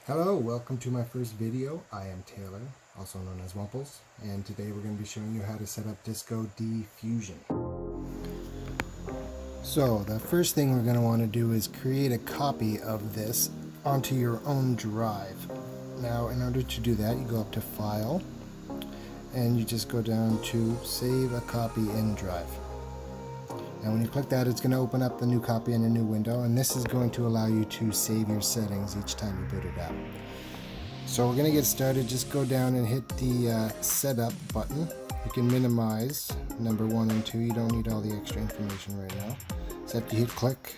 Hello, welcome to my first video. I am Taylor, also known as Wumples, and today we're going to be showing you how to set up Disco Diffusion. So the first thing we're going to want to do is create a copy of this onto your own drive. Now in order to do that, you go up to File and you just go down to Save a Copy in Drive. And when you click that, it's going to open up the new copy in a new window, and this is going to allow you to save your settings each time you boot it up. So we're going to get started. Just go down and hit the setup button. You can minimize number 1 and 2. You don't need all the extra information right now. So after you hit click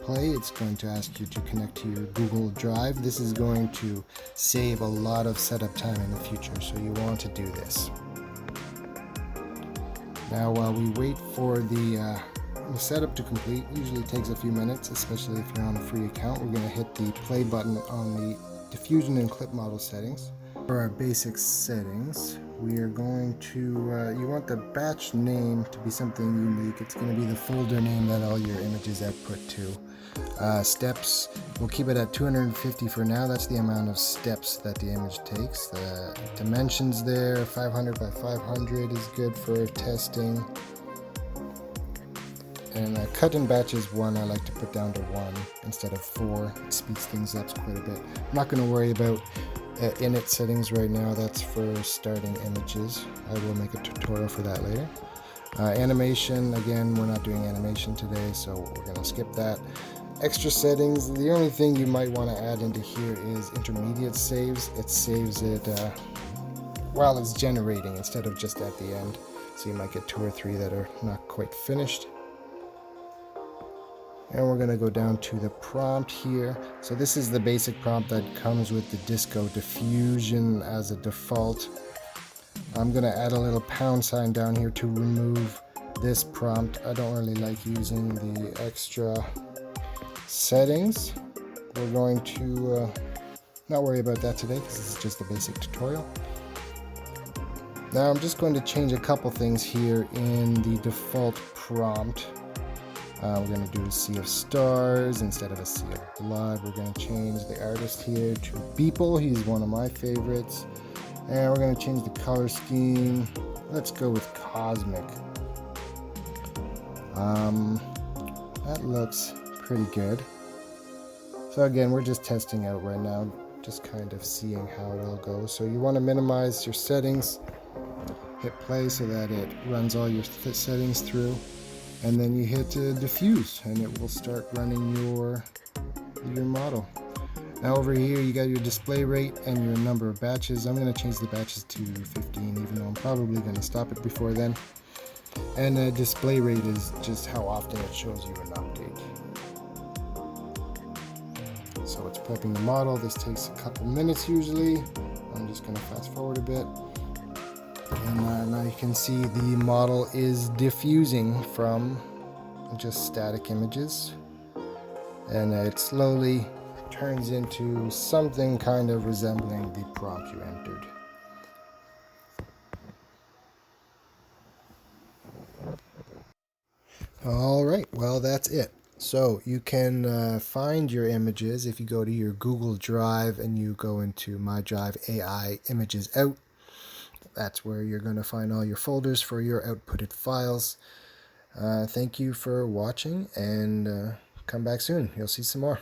play, it's going to ask you to connect to your Google Drive. This is going to save a lot of setup time in the future, so you want to do this. Now while we wait for the setup to complete, usually takes a few minutes, especially if you're on a free account. We're going to hit the play button on the diffusion and clip model settings. For our basic settings, we are going to, you want the batch name to be something unique. It's going to be the folder name that all your images output to. Steps, we'll keep it at 250 for now. That's the amount of steps that the image takes. The dimensions there, 500 by 500 is good for testing. And cut in batches 1, I like to put down to 1 instead of 4. It speeds things up quite a bit. I'm not going to worry about INIT settings right now. That's for starting images. I will make a tutorial for that later. Animation, again, we're not doing animation today, so we're going to skip that. Extra settings, the only thing you might want to add into here is intermediate saves. It saves it while it's generating instead of just at the end. So you might get 2 or 3 that are not quite finished. And we're going to go down to the prompt here. So this is the basic prompt that comes with the Disco Diffusion as a default. I'm going to add a little # down here to remove this prompt. I don't really like using the extra settings. We're going to not worry about that today because this is just a basic tutorial. Now I'm just going to change a couple things here in the default prompt. We're going to do a sea of stars instead of a sea of blood. We're going to change the artist here to Beeple. He's one of my favorites. And we're going to change the color scheme. Let's go with cosmic. That looks pretty good. So again, we're just testing out right now, just kind of seeing how it all goes. So you want to minimize your settings. Hit play so that it runs all your settings through. And then you hit diffuse and it will start running your model. Now over here you got your display rate and your number of batches. I'm going to change the batches to 15, even though I'm probably going to stop it before then. And the display rate is just how often it shows you an update. So it's prepping the model. This takes a couple minutes usually. I'm just going to fast forward a bit. And now you can see the model is diffusing from just static images, and it slowly turns into something kind of resembling the prompt you entered. Alright, well that's it. So you can find your images if you go to your Google Drive and you go into My Drive AI Images Out. That's where you're going to find all your folders for your outputted files. Thank you for watching, and come back soon. You'll see some more.